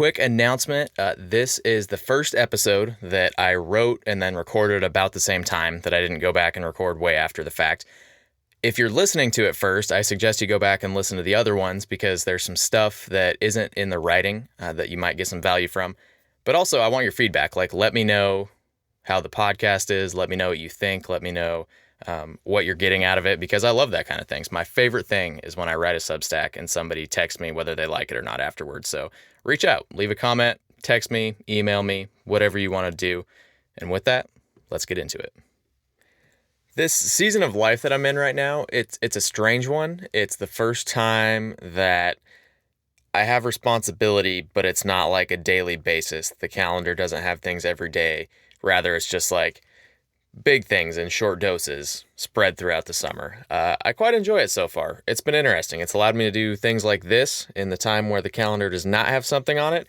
quick announcement. This is the first episode that I wrote and then recorded about the same time, that I didn't go back and record way after the fact. If you're listening to it first, I suggest you go back and listen to the other ones because there's some stuff that isn't in the writing that you might get some value from. But also, I want your feedback. Let me know how the podcast is. Let me know what you think. Let me know what you're getting out of it, because I love that kind of things. My favorite thing is when I write a Substack and somebody texts me whether they like it or not afterwards. So reach out, leave a comment, text me, email me, whatever you want to do. And with that, let's get into it. This season of life that I'm in right now, it's a strange one. It's the first time that I have responsibility, but it's not like a daily basis. The calendar doesn't have things every day. Rather, it's just like big things in short doses spread throughout the summer. I quite enjoy it so far. It's been interesting. It's allowed me to do things like this in the time where the calendar does not have something on it.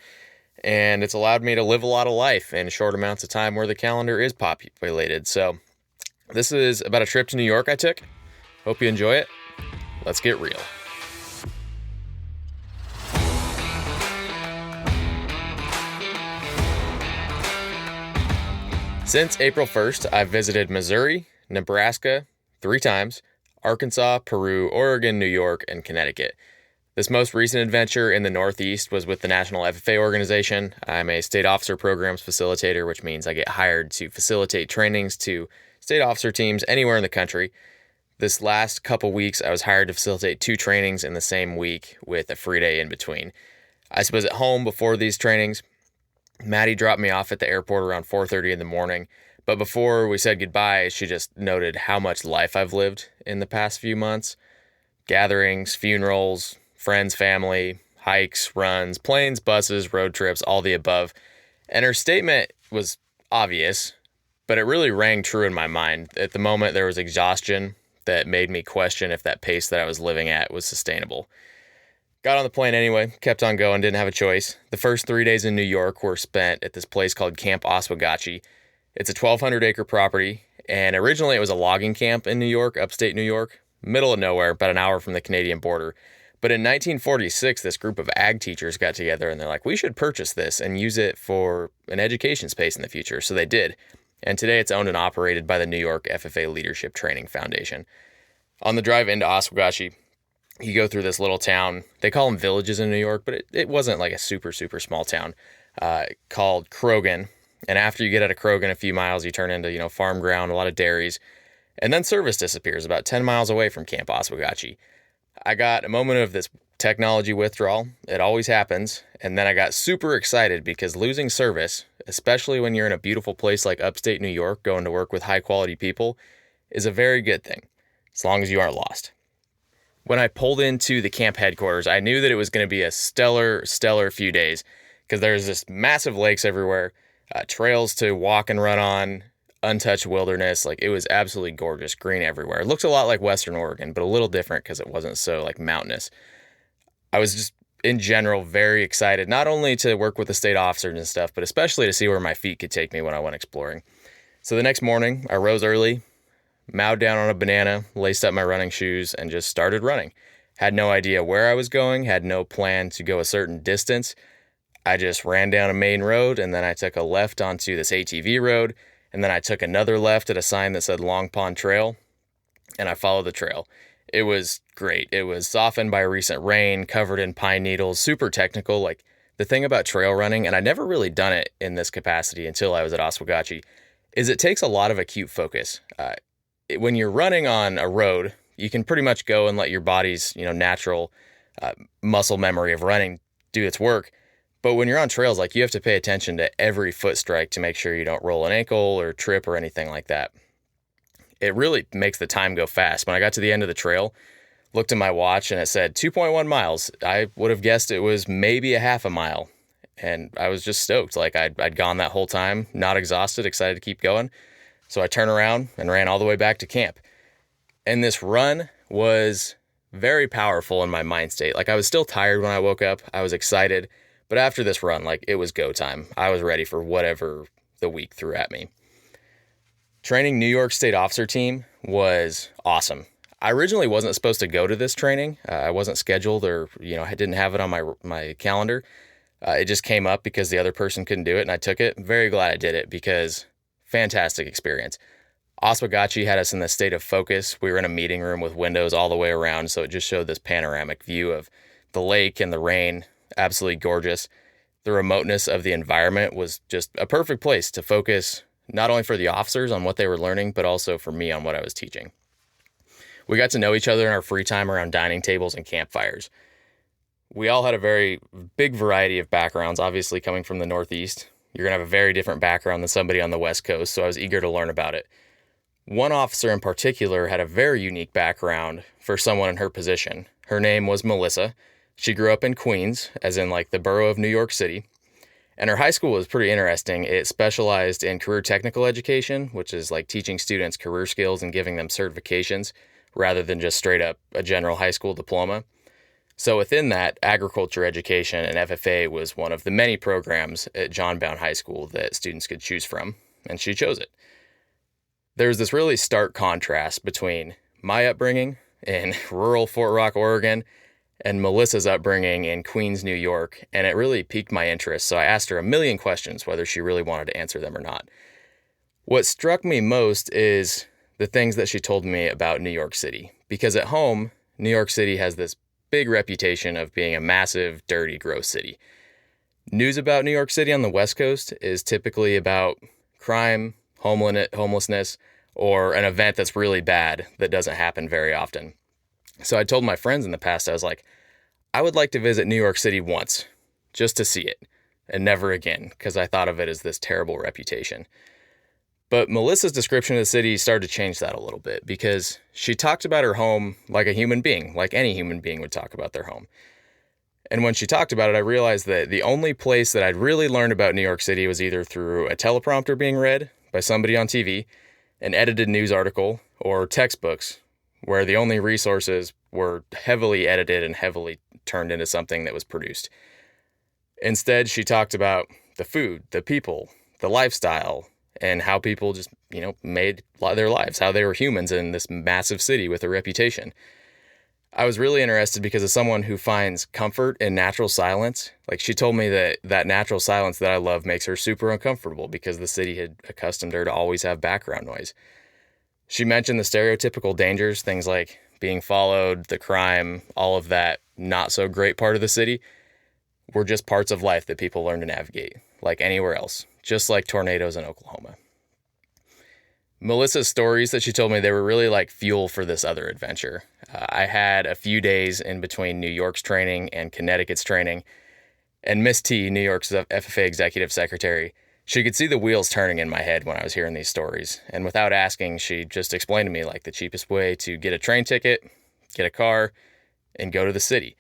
And it's allowed me to live a lot of life in short amounts of time where the calendar is populated. So this is about a trip to New York I took. Hope you enjoy it. Let's get real. Since April 1st, I've visited Missouri, Nebraska 3 times, Arkansas, Peru, Oregon, New York, and Connecticut. This most recent adventure in the Northeast was with the National FFA organization. I'm a state officer programs facilitator, which means I get hired to facilitate trainings to state officer teams anywhere in the country. This last couple weeks, I was hired to facilitate 2 trainings in the same week with a free day in between. I was at home before these trainings. Maddie dropped me off at the airport around 4:30 in the morning, but before we said goodbye, she just noted how much life I've lived in the past few months. Gatherings, funerals, friends, family, hikes, runs, planes, buses, road trips, all the above. And her statement was obvious, but it really rang true in my mind. At the moment, there was exhaustion that made me question if that pace that I was living at was sustainable. Got on the plane anyway, kept on going, didn't have a choice. The first 3 days in New York were spent at this place called Camp Oswegatchie. It's a 1,200-acre property, and originally it was a logging camp in New York, upstate New York, middle of nowhere, about an hour from the Canadian border. But in 1946, this group of ag teachers got together, and they're like, we should purchase this and use it for an education space in the future. So they did. And today it's owned and operated by the New York FFA Leadership Training Foundation. On the drive into Oswegatchie, you go through this little town. They call them villages in New York, but it wasn't like a super, super small town called Krogan. And after you get out of Krogan a few miles, you turn into, farm ground, a lot of dairies. And then service disappears about 10 miles away from Camp Oswegatchie. I got a moment of this technology withdrawal. It always happens. And then I got super excited because losing service, especially when you're in a beautiful place like upstate New York, going to work with high quality people, is a very good thing, as long as you aren't lost. When I pulled into the camp headquarters, I knew that it was going to be a stellar few days because there's this massive lakes everywhere, trails to walk and run on, untouched wilderness. It was absolutely gorgeous, green everywhere. It looked a lot like Western Oregon, but a little different because it wasn't so mountainous. I was just in general very excited, not only to work with the state officers and stuff, but especially to see where my feet could take me when I went exploring. So the next morning, I rose early, mowed down on a banana, laced up my running shoes, and just started running. Had no idea where I was going, had no plan to go a certain distance. I just ran down a main road, and then I took a left onto this ATV road, and then I took another left at a sign that said Long Pond Trail, and I followed the trail. It was great. It was softened by recent rain, covered in pine needles, super technical. The thing about trail running, and I'd never really done it in this capacity until I was at Oswegatchie, is it takes a lot of acute focus. When you're running on a road, you can pretty much go and let your body's, natural muscle memory of running do its work. But when you're on trails, you have to pay attention to every foot strike to make sure you don't roll an ankle or trip or anything like that. It really makes the time go fast. When I got to the end of the trail, looked at my watch and it said 2.1 miles. I would have guessed it was maybe a half a mile. And I was just stoked. I'd gone that whole time, not exhausted, excited to keep going. So I turned around and ran all the way back to camp. And this run was very powerful in my mind state. I was still tired when I woke up. I was excited. But after this run, it was go time. I was ready for whatever the week threw at me. Training New York State Officer Team was awesome. I originally wasn't supposed to go to this training. I wasn't scheduled or, I didn't have it on my calendar. It just came up because the other person couldn't do it, and I took it. Very glad I did it because fantastic experience. Oswegatchie had us in this state of focus. We were in a meeting room with windows all the way around, so it just showed this panoramic view of the lake and the rain. Absolutely gorgeous. The remoteness of the environment was just a perfect place to focus, not only for the officers on what they were learning, but also for me on what I was teaching. We got to know each other in our free time around dining tables and campfires. We all had a very big variety of backgrounds, obviously coming from the Northeast. You're going to have a very different background than somebody on the West Coast, so I was eager to learn about it. One officer in particular had a very unique background for someone in her position. Her name was Melissa. She grew up in Queens, as in like the borough of New York City. And her high school was pretty interesting. It specialized in career technical education, which is like teaching students career skills and giving them certifications rather than just straight up a general high school diploma. So within that, agriculture education and FFA was one of the many programs at John Bound High School that students could choose from, and she chose it. There's this really stark contrast between my upbringing in rural Fort Rock, Oregon, and Melissa's upbringing in Queens, New York, and it really piqued my interest, so I asked her a million questions whether she really wanted to answer them or not. What struck me most is the things that she told me about New York City, because at home, New York City has this big reputation of being a massive, dirty, gross city. News about New York City on the West Coast is typically about crime, homelessness, or an event that's really bad that doesn't happen very often. So I told my friends in the past, I was like, I would like to visit New York City once, just to see it, and never again, because I thought of it as this terrible reputation. But Melissa's description of the city started to change that a little bit, because she talked about her home like a human being, like any human being would talk about their home. And when she talked about it, I realized that the only place that I'd really learned about New York City was either through a teleprompter being read by somebody on TV, an edited news article, or textbooks, where the only resources were heavily edited and heavily turned into something that was produced. Instead, she talked about the food, the people, the lifestyle, and how people just, made their lives, how they were humans in this massive city with a reputation. I was really interested because as someone who finds comfort in natural silence, like she told me that natural silence that I love makes her super uncomfortable because the city had accustomed her to always have background noise. She mentioned the stereotypical dangers, things like being followed, the crime, all of that not so great part of the city were just parts of life that people learn to navigate, like anywhere else, just like tornadoes in Oklahoma. Melissa's stories that she told me, they were really like fuel for this other adventure. I had a few days in between New York's training and Connecticut's training, and Miss T, New York's FFA executive secretary, she could see the wheels turning in my head when I was hearing these stories, and without asking, she just explained to me like the cheapest way to get a train ticket, get a car, and go to the city.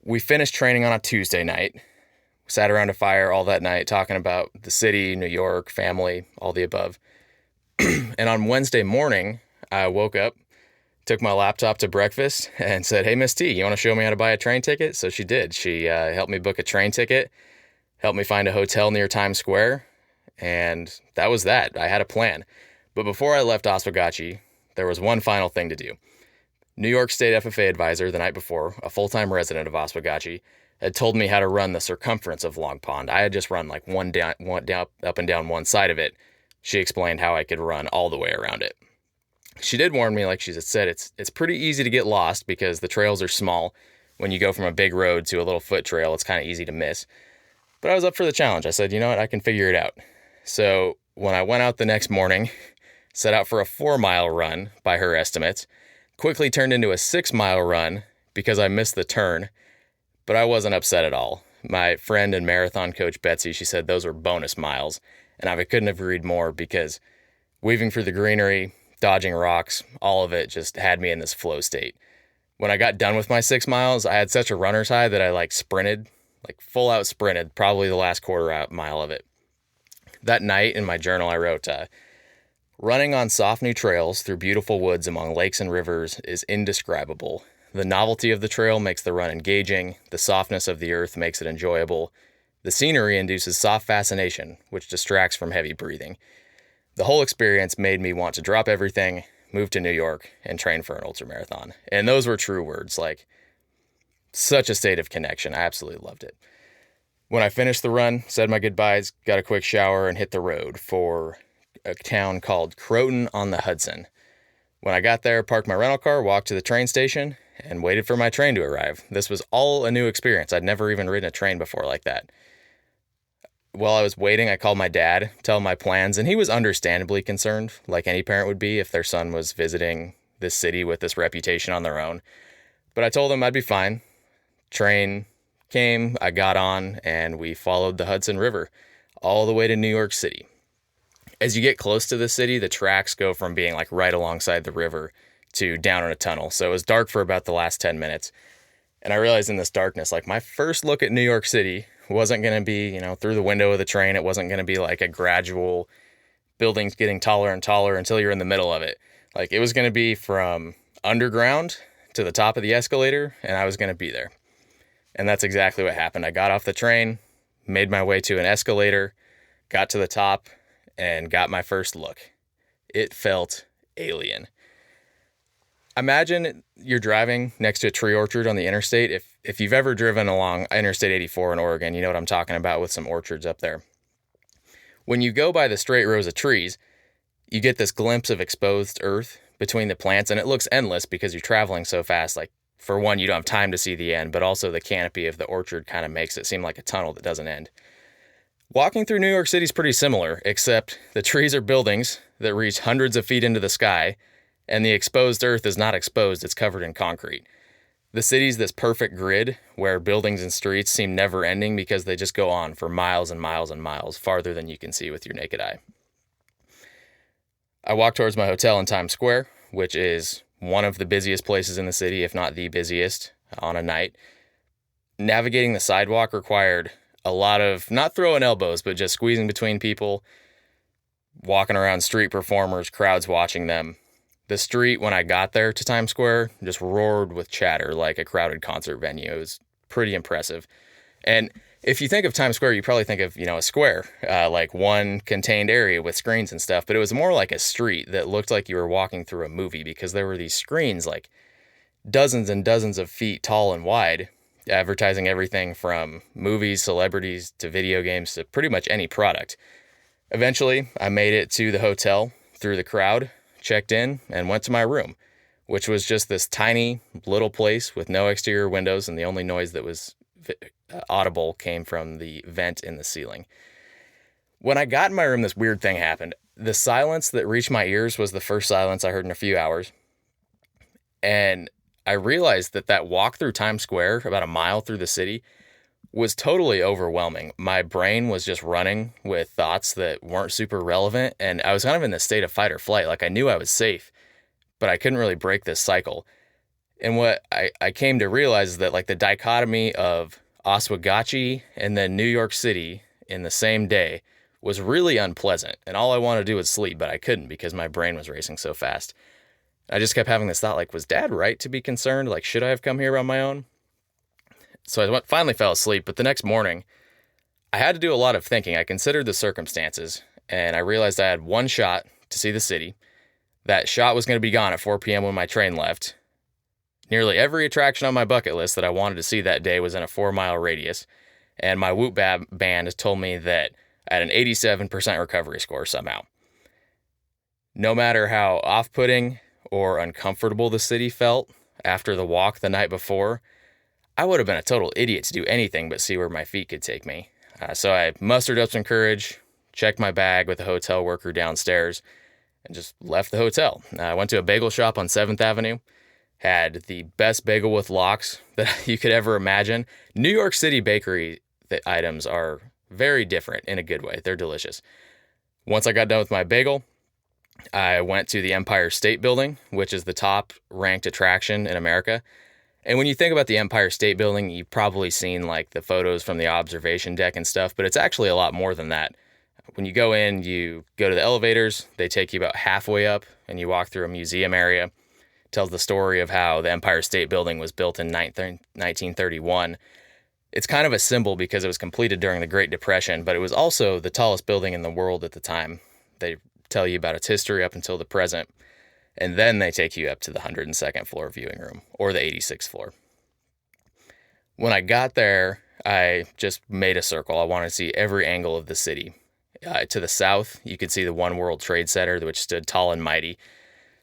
We finished training on a Tuesday night, sat around a fire all that night talking about the city, New York, family, all the above. And on Wednesday morning, I woke up, took my laptop to breakfast, and said, "Hey, Miss T, you want to show me how to buy a train ticket?" So she did. She helped me book a train ticket, helped me find a hotel near Times Square, and that was that. I had a plan. But before I left Oswegatchie, there was one final thing to do. New York State FFA advisor the night before, a full-time resident of Oswegatchie, had told me how to run the circumference of Long Pond. I had just run like one down, up and down one side of it. She explained how I could run all the way around it. She did warn me, like she said, it's pretty easy to get lost because the trails are small. When you go from a big road to a little foot trail, it's kind of easy to miss. But I was up for the challenge. I said, you know what, I can figure it out. So when I went out the next morning, set out for a 4-mile run by her estimates, quickly turned into a 6-mile run because I missed the turn, but I wasn't upset at all. My friend and marathon coach, Betsy, she said those were bonus miles. And I couldn't have agreed more because weaving through the greenery, dodging rocks, all of it just had me in this flow state. When I got done with my 6 miles, I had such a runner's high that I sprinted, full out sprinted, probably the last quarter mile of it. That night in my journal, I wrote, running on soft new trails through beautiful woods among lakes and rivers is indescribable. The novelty of the trail makes the run engaging. The softness of the earth makes it enjoyable. The scenery induces soft fascination, which distracts from heavy breathing. The whole experience made me want to drop everything, move to New York, and train for an ultramarathon. And those were true words, such a state of connection. I absolutely loved it. When I finished the run, said my goodbyes, got a quick shower, and hit the road for a town called Croton on the Hudson. When I got there, parked my rental car, walked to the train station, and waited for my train to arrive. This was all a new experience. I'd never even ridden a train before like that. While I was waiting, I called my dad, told him my plans, and he was understandably concerned, like any parent would be if their son was visiting this city with this reputation on their own. But I told him I'd be fine. Train came, I got on, and we followed the Hudson River all the way to New York City. As you get close to the city, the tracks go from being like right alongside the river to down in a tunnel. So it was dark for about the last 10 minutes. And I realized in this darkness, like my first look at New York City wasn't going to be, through the window of the train. It wasn't going to be like a gradual buildings getting taller and taller until you're in the middle of it. Like it was going to be from underground to the top of the escalator, and I was going to be there. And that's exactly what happened. I got off the train, made my way to an escalator, got to the top, and got my first look. It felt alien. Imagine you're driving next to a tree orchard on the interstate. If you've ever driven along Interstate 84 in Oregon, you know what I'm talking about with some orchards up there. When you go by the straight rows of trees, you get this glimpse of exposed earth between the plants, and it looks endless because you're traveling so fast. Like, for one, you don't have time to see the end, but also the canopy of the orchard kind of makes it seem like a tunnel that doesn't end. Walking through New York City is pretty similar, except the trees are buildings that reach hundreds of feet into the sky, and the exposed earth is not exposed, it's covered in concrete. The city's this perfect grid where buildings and streets seem never ending because they just go on for miles and miles and miles, farther than you can see with your naked eye. I walked towards my hotel in Times Square, which is one of the busiest places in the city, if not the busiest, on a night. Navigating the sidewalk required a lot of, not throwing elbows, but just squeezing between people, walking around street performers, crowds watching them. The street, when I got there to Times Square, just roared with chatter like a crowded concert venue. It was pretty impressive. And if you think of Times Square, you probably think of, a square, like one contained area with screens and stuff, but it was more like a street that looked like you were walking through a movie because there were these screens like dozens and dozens of feet tall and wide, advertising everything from movies, celebrities, to video games, to pretty much any product. Eventually, I made it to the hotel through the crowd, checked in, and went to my room, which was just this tiny little place with no exterior windows, and the only noise that was audible came from the vent in the ceiling. When I got in my room, this weird thing happened. The silence that reached my ears was the first silence I heard in a few hours. And I realized that walk through Times Square, about a mile through the city, was totally overwhelming. My brain was just running with thoughts that weren't super relevant, and I was kind of in this state of fight or flight. Like I knew I was safe, but I couldn't really break this cycle. And what I came to realize is that like the dichotomy of Oswegatchie and then New York City in the same day was really unpleasant. And all I wanted to do was sleep, but I couldn't because my brain was racing so fast. I just kept having this thought like, was Dad right to be concerned? Like, should I have come here on my own? So I finally fell asleep, but the next morning I had to do a lot of thinking. I considered the circumstances, and I realized I had one shot to see the city. That shot was going to be gone at 4 p.m. when my train left. Nearly every attraction on my bucket list that I wanted to see that day was in a 4-mile radius, and my Whoop band told me that I had an 87% recovery score somehow. No matter how off-putting or uncomfortable the city felt after the walk the night before, I would have been a total idiot to do anything but see where my feet could take me. So I mustered up some courage, checked my bag with the hotel worker downstairs, and just left the hotel. I went to a bagel shop on 7th Avenue, had the best bagel with lox that you could ever imagine. New York City bakery items are very different in a good way. They're delicious. Once I got done with my bagel, I went to the Empire State Building, which is the top ranked attraction in America. And when you think about the Empire State Building, you've probably seen like the photos from the observation deck and stuff, but it's actually a lot more than that. When you go in, you go to the elevators, they take you about halfway up, and you walk through a museum area. It tells the story of how the Empire State Building was built in 1931. It's kind of a symbol because it was completed during the Great Depression, but it was also the tallest building in the world at the time. They tell you about its history up until the present. And then they take you up to the 102nd floor viewing room, or the 86th floor. When I got there, I just made a circle. I wanted to see every angle of the city. To the south, you could see the One World Trade Center, which stood tall and mighty.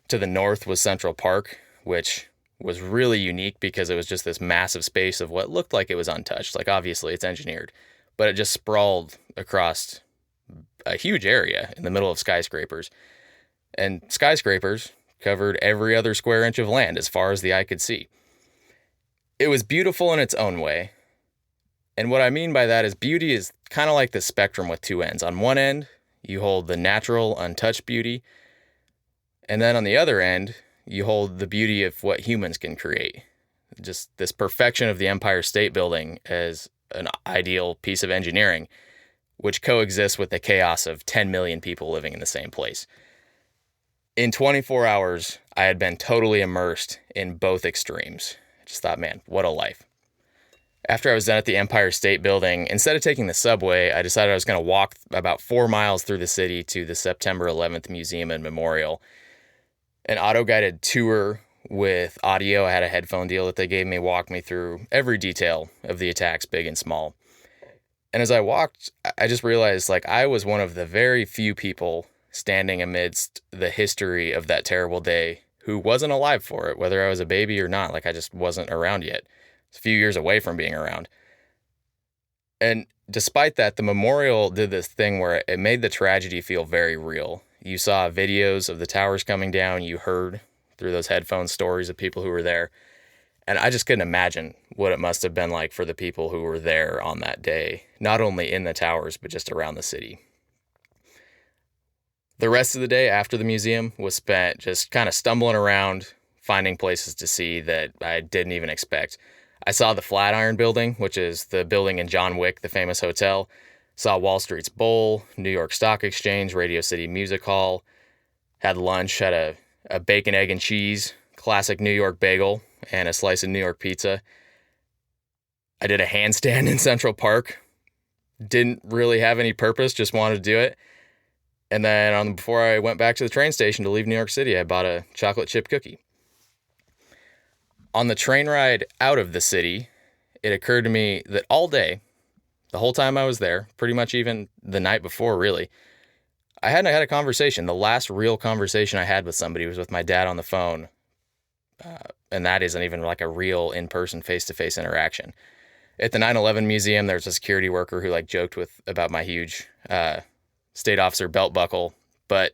To the north was Central Park, which was really unique because it was just this massive space of what looked like it was untouched. Like, obviously, it's engineered, but it just sprawled across a huge area in the middle of skyscrapers. And skyscrapers covered every other square inch of land as far as the eye could see. It was beautiful in its own way. And what I mean by that is beauty is kind of like the spectrum with two ends. On one end, you hold the natural, untouched beauty. And then on the other end, you hold the beauty of what humans can create. Just this perfection of the Empire State Building as an ideal piece of engineering, which coexists with the chaos of 10 million people living in the same place. In 24 hours, I had been totally immersed in both extremes. I just thought, man, what a life. After I was done at the Empire State Building, instead of taking the subway, I decided I was going to walk about 4 miles through the city to the September 11th Museum and Memorial. An auto-guided tour with audio. I had a headphone deal that they gave me, walked me through every detail of the attacks, big and small. And as I walked, I just realized, like, I was one of the very few people standing amidst the history of that terrible day who wasn't alive for it, whether I was a baby or not. Like, I just wasn't around yet. It's a few years away from being around. And despite that, the memorial did this thing where it made the tragedy feel very real. You saw videos of the towers coming down. You heard through those headphones stories of people who were there. And I just couldn't imagine what it must have been like for the people who were there on that day, not only in the towers, but just around the city. The rest of the day after the museum was spent just kind of stumbling around, finding places to see that I didn't even expect. I saw the Flatiron Building, which is the building in John Wick, the famous hotel. Saw Wall Street's Bowl, New York Stock Exchange, Radio City Music Hall. Had lunch, had a bacon, egg, and cheese, classic New York bagel, and a slice of New York pizza. I did a handstand in Central Park. Didn't really have any purpose, just wanted to do it. And then before I went back to the train station to leave New York City, I bought a chocolate chip cookie. On the train ride out of the city, it occurred to me that all day, the whole time I was there, pretty much even the night before, really, I hadn't had a conversation. The last real conversation I had with somebody was with my dad on the phone. And that isn't even like a real in-person, face-to-face interaction. At the 9/11 museum, there's a security worker who joked about my huge state officer belt buckle. But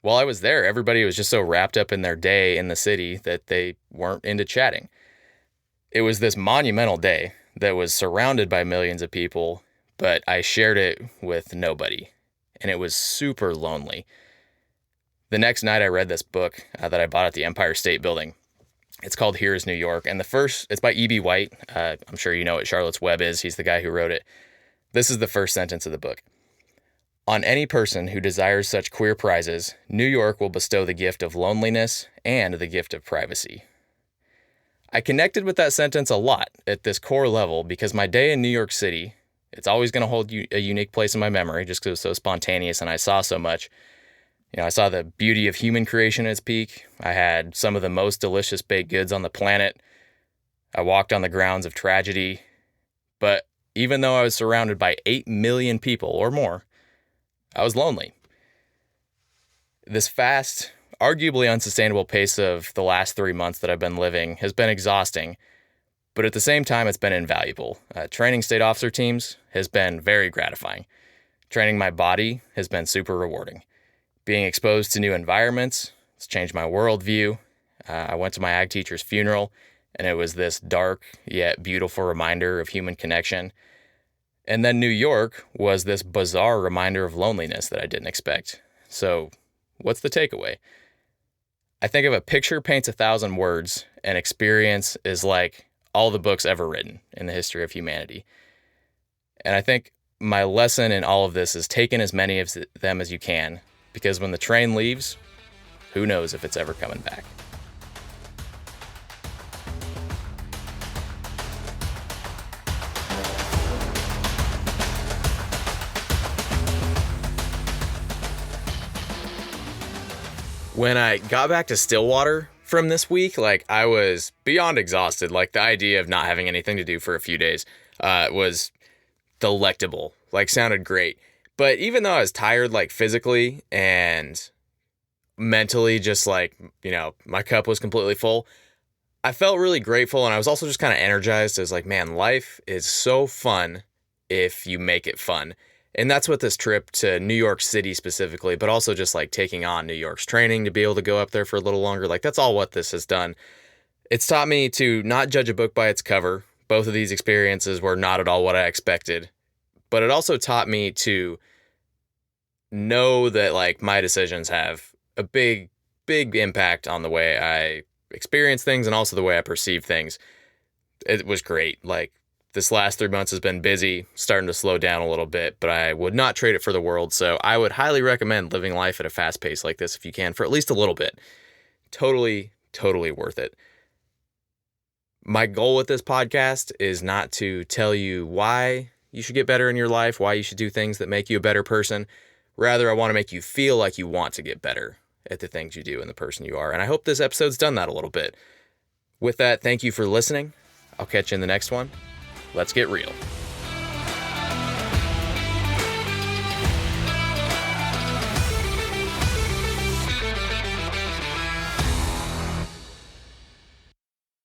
while I was there, everybody was just so wrapped up in their day in the city that they weren't into chatting. It was this monumental day that was surrounded by millions of people, but I shared it with nobody, and it was super lonely. The next night I read this book that I bought at the Empire State Building. It's called Here is New York, and it's by E.B. White. I'm sure you know what Charlotte's Web is. He's the guy who wrote it. This is the first sentence of the book. On any person who desires such queer prizes, New York will bestow the gift of loneliness and the gift of privacy. I connected with that sentence a lot at this core level because my day in New York City, it's always going to hold a unique place in my memory just because it was so spontaneous and I saw so much. I saw the beauty of human creation at its peak. I had some of the most delicious baked goods on the planet. I walked on the grounds of tragedy. But even though I was surrounded by 8 million people or more, I was lonely. This fast, arguably unsustainable pace of the last 3 months that I've been living has been exhausting, but at the same time, it's been invaluable. Training state officer teams has been very gratifying. Training my body has been super rewarding. Being exposed to new environments has changed my worldview. I went to my ag teacher's funeral, and it was this dark yet beautiful reminder of human connection. And then New York was this bizarre reminder of loneliness that I didn't expect. So, what's the takeaway? I think if a picture paints 1,000 words, an experience is like all the books ever written in the history of humanity. And I think my lesson in all of this is taking as many of them as you can, because when the train leaves, who knows if it's ever coming back. When I got back to Stillwater from this week, I was beyond exhausted. The idea of not having anything to do for a few days It was delectable, like sounded great. But even though I was tired, like physically and mentally, just like, my cup was completely full, I felt really grateful. And I was also just kind of energized. I was like, man, life is so fun if you make it fun. And that's what this trip to New York City specifically, but also just like taking on New York's training to be able to go up there for a little longer. Like that's all what this has done. It's taught me to not judge a book by its cover. Both of these experiences were not at all what I expected. But it also taught me to know that like my decisions have a big, big impact on the way I experience things and also the way I perceive things. It was great. Like this last 3 months has been busy, starting to slow down a little bit, but I would not trade it for the world. So I would highly recommend living life at a fast pace like this if you can for at least a little bit. Totally, totally worth it. My goal with this podcast is not to tell you why you should get better in your life, why you should do things that make you a better person. Rather, I want to make you feel like you want to get better at the things you do and the person you are. And I hope this episode's done that a little bit. With that, thank you for listening. I'll catch you in the next one. Let's get real.